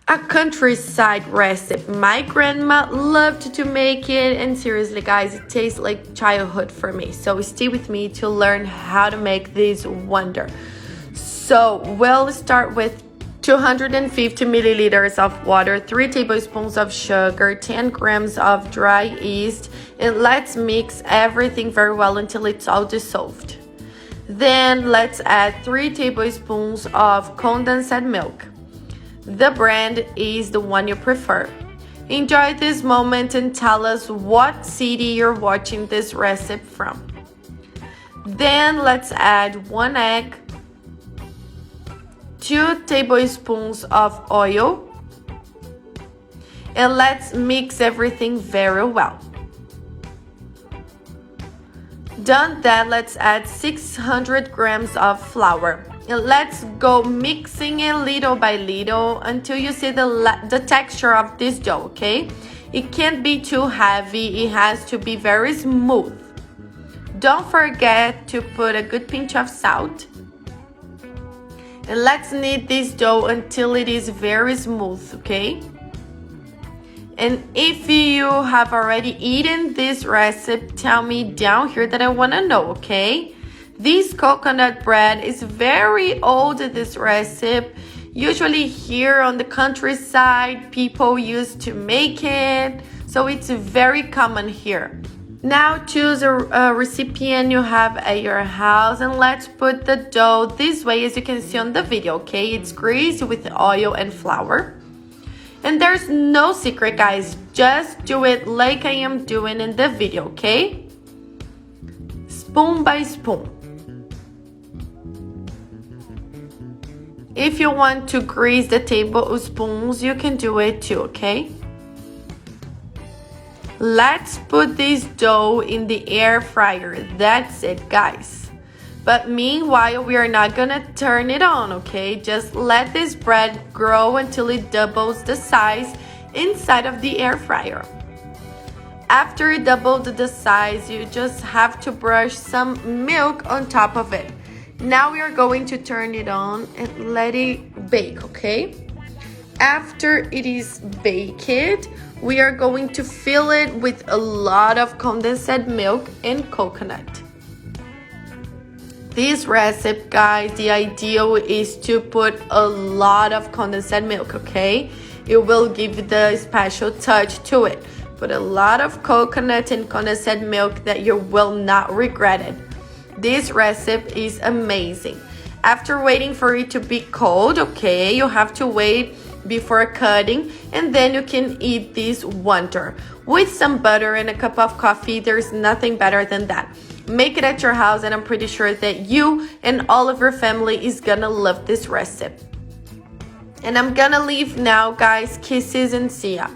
A countryside recipe. My grandma loved to make it, and seriously guys, it tastes like childhood for me. So stay with me to learn how to make this wonder. So we'll start with 250 milliliters of water, 3 tablespoons of sugar, 10 grams of dry yeast, and let's mix everything very well until it's all dissolved. Then let's add 3 tablespoons of condensed milk. The brand is the one you prefer. Enjoy this moment and tell us what city you're watching this recipe from. Then let's add 1 egg, 2 tablespoons of oil, and let's mix everything very well. Done that, let's add 600 grams of flour. And let's go mixing it little by little until you see the texture of this dough, okay? It can't be too heavy, it has to be very smooth. Don't forget to put a good pinch of salt. And let's knead this dough until it is very smooth, okay? And if you have already eaten this recipe, tell me down here that I want to know, okay? This coconut bread is very old, this recipe. Usually here on the countryside, people used to make it. So it's very common here. Now choose a recipient you have at your house and let's put the dough this way as you can see on the video, okay? It's greased with oil and flour. And there's no secret, guys. Just do it like I am doing in the video, okay? Spoon by spoon. If you want to grease the tablespoons, you can do it too, okay? Let's put this dough in the air fryer. That's it, guys. But meanwhile, we are not gonna turn it on, okay? Just let this bread grow until it doubles the size inside of the air fryer. After it doubled the size, you just have to brush some milk on top of it. Now we are going to turn it on and let it bake, okay? After it is baked, we are going to fill it with a lot of condensed milk and coconut. This recipe, guys, the ideal is to put a lot of condensed milk, okay? It will give the special touch to it. Put a lot of coconut and condensed milk that you will not regret it. This recipe is amazing. After waiting for it to be cold, okay, you have to wait before cutting and then you can eat this wonder. With some butter and a cup of coffee, there's nothing better than that. Make it at your house and I'm pretty sure that you and all of your family is gonna love this recipe. And I'm gonna leave now, guys. Kisses and see ya.